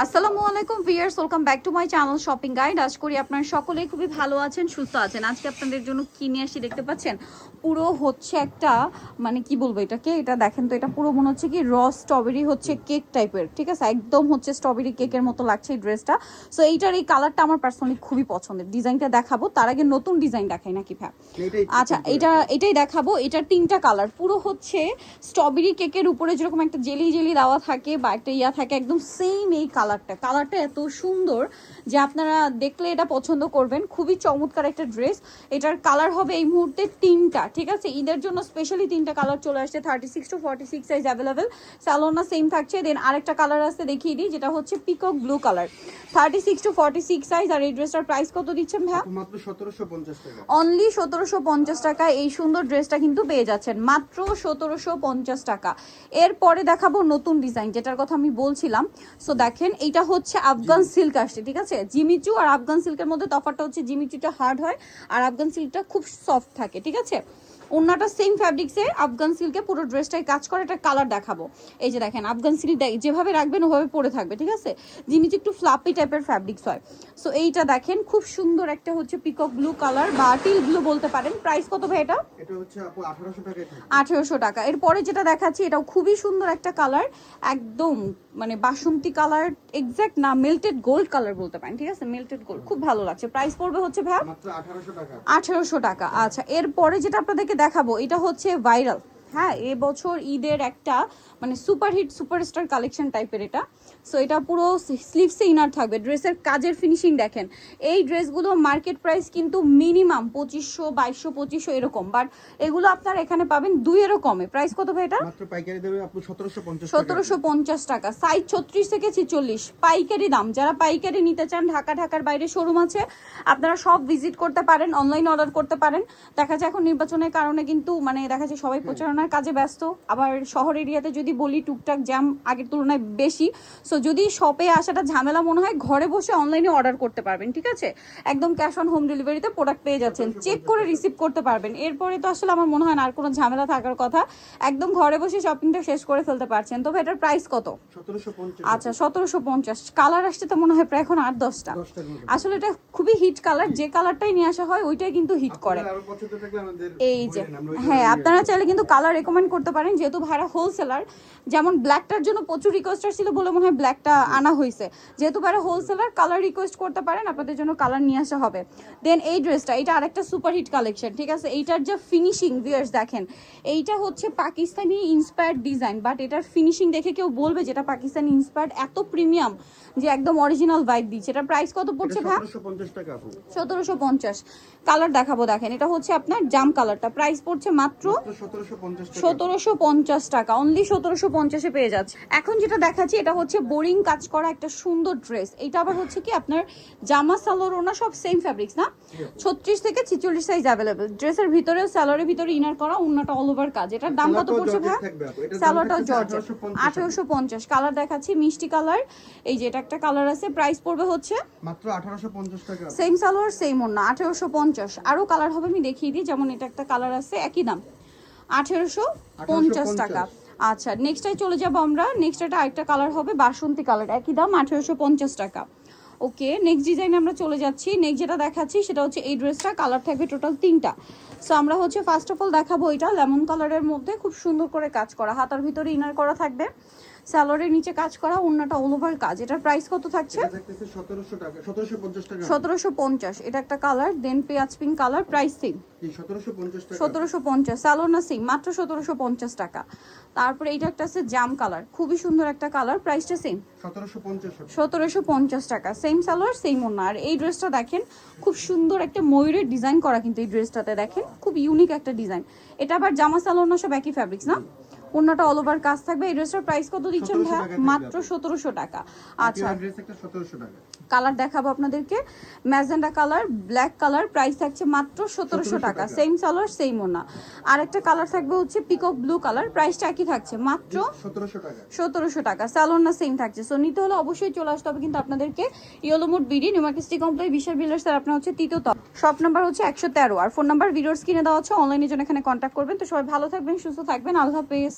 আসসালামু আলাইকুম viewers, welcome back to my channel shopping guide. আশা করি আপনারা সকলেই খুবই ভালো আছেন, সুস্থ আছেন। আজকে আপনাদের জন্য কিনে আসি, দেখতে পাচ্ছেন পুরো হচ্ছে একটা মানে কি বলবো এটাকে, এটা দেখেন তো, এটা পুরো মনে হচ্ছে কি স্ট্রবেরি হচ্ছে কেক টাইপের, ঠিক আছে, একদম হচ্ছে স্ট্রবেরি কেকের মতো লাগছে এই ড্রেসটা। সো এইটার এই কালারটা আমার পার্সোনালি খুবই পছন্দের। ডিজাইনটা দেখাবো, তার আগে নতুন ডিজাইন দেখাই নাকি ভাই? আচ্ছা, এটাই দেখাবো। এটার তিনটা কালার, পুরো হচ্ছে স্ট্রবেরি কেকের উপরে যেরকম একটা জেলি জেলি দেওয়া থাকে বা একটা ইয়া থাকে, একদম সেম এই কালারটা এত সুন্দর যে আপনারা দেখলে এটা পছন্দ করবেন। খুবই চমৎকার একটা ড্রেস। এটার কালার হবে এই মুহূর্তে তিনটা, ঠিক আছে। ঈদের জন্য স্পেশালি তিনটা কালার চলে আসছে। 36 to 46 সাইজ অ্যাভেলেবেল। স্যালোনা সেম থাকছে। দেন আরেকটা কালার আছে, দেখিয়ে দিই, যেটা হচ্ছে peacock blue colour. 36 to 46 size. আর এই ড্রেসটার প্রাইস কত দিচ্ছেন ভাই? মাত্র 1750 টাকা। অনলি 1750 টাকা এই সুন্দর ড্রেসটা কিন্তু পেয়ে যাচ্ছেন, মাত্র 1750 টাকা। এরপরে দেখাবো নতুন ডিজাইন, যেটার কথা আমি বলছিলাম। সো দেখেন, এইটা হচ্ছে আফগান সিল্ক আসছে, ঠিক আছে। জিমিচু আর আফগান সিল্কের মধ্যে তফাৎটা হচ্ছে জিমিচুটা হার্ড হয় আর আফগান সিল্কটা খুব সফট থাকে, ঠিক আছে। ওন্নাটা সেম ফ্যাব্রিক্সে আফগান সিল্কে পুরো ড্রেসটাই কাজ করে। এটা কালার দেখাবো। এই যে দেখেন, আফগান সিল্ক যেভাবে রাখবেন ওভাবে পরে থাকবে, ঠিক আছে। জিনিস একটু ফ্লাপি টাইপের ফ্যাব্রিক্স হয়। সো এইটা দেখেন, খুব সুন্দর একটা হচ্ছে পিকক ব্লু কালার বা টিল ব্লু বলতে পারেন। প্রাইস কত ভাই এটা? এটা হচ্ছে আপু 1800 টাকায় থাকে। 1800 টাকা। এরপরে যেটা দেখাচ্ছি, এটাও খুবই সুন্দর একটা কালার, একদম মানে বাসন্তী কালার, এক্স্যাক্ট না, মেল্টেড গোল্ড কালার বলতে পারেন, ঠিক আছে, মেল্টেড গোল্ড, খুব ভালো লাগছে। প্রাইস পড়বে হচ্ছে ভাই মাত্র 1800 টাকা। 1800 টাকা। আচ্ছা, এরপরে যেটা আপনাদেরকে দেখাবো, এটা হচ্ছে ভাইরাল, হ্যাঁ, এবছর ঈদের একটা মানে সুপারহিট সুপারস্টার কালেকশন টাইপের এটা। সো এটা পুরো স্লিভসে ইনার থাকবে। ড্রেসের কাজের ফিনিশিং দেখেন। এই ড্রেসগুলো মার্কেট প্রাইস কিন্তু মিনিমাম 2500, 2200, 2500 এরকম, বাট এগুলো আপনারা এখানে পাবেন 2 কমে। প্রাইস কত ভাই এটা? মাত্র পাইকারি দেবে আপু 1750 টাকা। 1750 টাকা। সাইজ 36 থেকে 46, পাইকারি দাম। যারা পাইকারি নিতে চান, ঢাকার বাইরে শোরুম আছে, আপনারা সব ভিজিট করতে পারেন, অনলাইন অর্ডার করতে পারেন। দেখা যায় এখন নির্বাচনের কারণে কিন্তু মানে দেখা যায় সবাই প্রচারণার কাজে ব্যস্ত। আবার শহর এরিয়াতে যদি বলি, টুকটাক জ্যাম আগের তুলনায় বেশি। সো যদি শপে আসাটা ঝামেলা মনে হয়, ঘরে বসে অনলাইনে অর্ডার করতে পারবেন, ঠিক আছে। একদম ক্যাশ অন হোম ডেলিভারিতে প্রোডাক্ট পেয়ে যাচ্ছেন, চেক করে রিসিভ করতে পারবেন। এরপরে তো আসলে আমার মনে হয় না আর কোনো ঝামেলা থাকার কথা। একদম ঘরে বসে শপিংটা শেষ করে ফেলতে পারছেন। তবে এটার প্রাইস কত? 1750। আচ্ছা, 1750। কালার আসছে তো মনে হয় প্রায় এখন 8-10টা। আসলে এটা খুবই হিট কালার, যে কালারটাই নিয়ে আসা হয় ওইটাই কিন্তু হিট করে। এই যে হ্যাঁ, আপনারা চাইলে কিন্তু কালার রেকমেন্ড করতে পারেন, যেহেতু ভাইরা হোলসেলার। যেমন ব্ল্যাকটার জন্য প্রচুর রিকোয়েস্ট ছিল বলে মনে হয় ব্ল্যাকটা আনা হয়েছে। যেহেতু ভাইরা হোলসেলার, কালার রিকোয়েস্ট করতে পারেন, আপনাদের জন্য কালার নিয়ে আসা হবে। দেন এই ড্রেসটা, এটা আরেকটা সুপার হিট কালেকশন, ঠিক আছে। এইটার যে ফিনিশিং ভিউয়ার্স দেখেন, এইটা হচ্ছে পাকিস্তানি ইন্সপায়ার্ড ডিজাইন, বাট এটার ফিনিশিং দেখে কেউ বলবে যেটা পাকিস্তানি ইন্সপায়ার্ড, এত প্রিমিয়াম যে একদম অরিজিনাল ভাইব দিচ্ছে। এটা প্রাইস কত পড়ছে ভাই? 1750 টাকা আপু। 1750। কালার দেখাবো, দেখেন, এটা হচ্ছে আপনার জাম কালারটা। প্রাইস পড়ছে মাত্র 1750 টাকা। 1750 টাকা। অনলি 1750-এ পেয়ে যাচ্ছে। এখন যেটা দেখাচ্ছি, এটা হচ্ছে বোরিং কাজ করা একটা সুন্দর ড্রেস। এটা আবার হচ্ছে কি আপনার জামা সালোয়ার ওনা সব সেম ফ্যাব্রিক্স না, 36 থেকে 46 সাইজ অ্যাভেলেবেল। ড্রেসের ভিতরেও সালোয়ারের ভিতরে ইনার করা, ওন্নাটা অল ওভার কাজ। এটার দাম কত পড়ছে ভাই? সালোয়ারটাও জর্জেট। 1850। কালার দেখাচ্ছি, মিষ্টি কালার। এই যে এটা একটা কালার আছে। প্রাইস পড়বে হচ্ছে মাত্র 1850 টাকা। সেম সালোয়ার সেম ওন্না, 1850। আরো কালার হবে, আমি দেখিয়ে দিই। যেমন এটা একটা কালার আছে, একই দাম, 1850 টাকা। আচ্ছা, নেক্সটটাই চলে যাবো আমরা। নেক্সট এটা আরেকটা কালার হবে, বাসন্তী কালার, একই দাম, 1850 টাকা। ওকে, নেক্সট ডিজাইনে আমরা চলে যাচ্ছি। নেক্সট যেটা দেখাচ্ছি সেটা হচ্ছে এই ড্রেসটা। কালার থাকবে টোটাল 3টা। সো আমরা হচ্ছে ফার্স্ট অফ অল দেখাবো এটা লেমন কালারের মধ্যে, খুব সুন্দর করে কাজ করা, হাতার ভিতরে ইনার করা থাকবে, সালোয়ারের নিচে কাজ করা, ওন্নাটা অল ওভার কাজ। এটার প্রাইস কত থাকছে? 1700 টাকা, 1750 টাকা। 1750। এটা একটা কালার। দেন পেঁয়াজ পিঙ্ক কালার। প্রাইস সেম, 1750 টাকা। 1750। সালোয়ার না সেম, মাত্র 1750 টাকা। তারপরে এইটা একটা আছে জাম কালার, খুবই সুন্দর একটা কালার। প্রাইসটা সেম, 1750 টাকা। 1750 টাকা। সেম সালোয়ার সেম ওন্না। আর এই ড্রেসটা দেখেন, খুব সুন্দর একটা ময়ূরের ডিজাইন করা, কিন্তু এই ড্রেসটাতে দেখেন খুব ইউনিক একটা ডিজাইন। এটা আবার জামা সালোয়ার না সব একই ফ্যাব্রিক্স না, ওন্নাটা অল ওভার কাজ থাকবে। এই ড্রেসটার প্রাইস কত দিচ্ছেন ভাই? মাত্র 1700 টাকা। আচ্ছা, ড্রেস একটা 1700 টাকা। কালার দেখাবো আপনাদেরকে, magenta colour, black colour. Price থাকছে মাত্র 1700 টাকা। সেম সালোয়ার সেম ওন্না। আর একটা কালার থাকবে হচ্ছে পিকক ব্লু কালার। প্রাইসটা একই থাকছে, মাত্র 1700 টাকা। 1700 টাকা। সালোয়ার না সেম থাকছে। সো নিতে হলে অবশ্যই চলে আসতে হবে কিন্তু আপনাদেরকে yellow mode BD, new market city complex, Bishal builders. আর আপনার হচ্ছে তৃতীয় তলা, শপ নাম্বার হচ্ছে 113। আর ফোন নাম্বার ভিডিওর স্ক্রিনে দেওয়া হচ্ছে, অনলাইনের জন্য এখানে কন্ট্যাক্ট করবেন। তো সবাই ভালো থাকবেন, সুস্থ থাকবেন, আল্লাহ হাফেজ।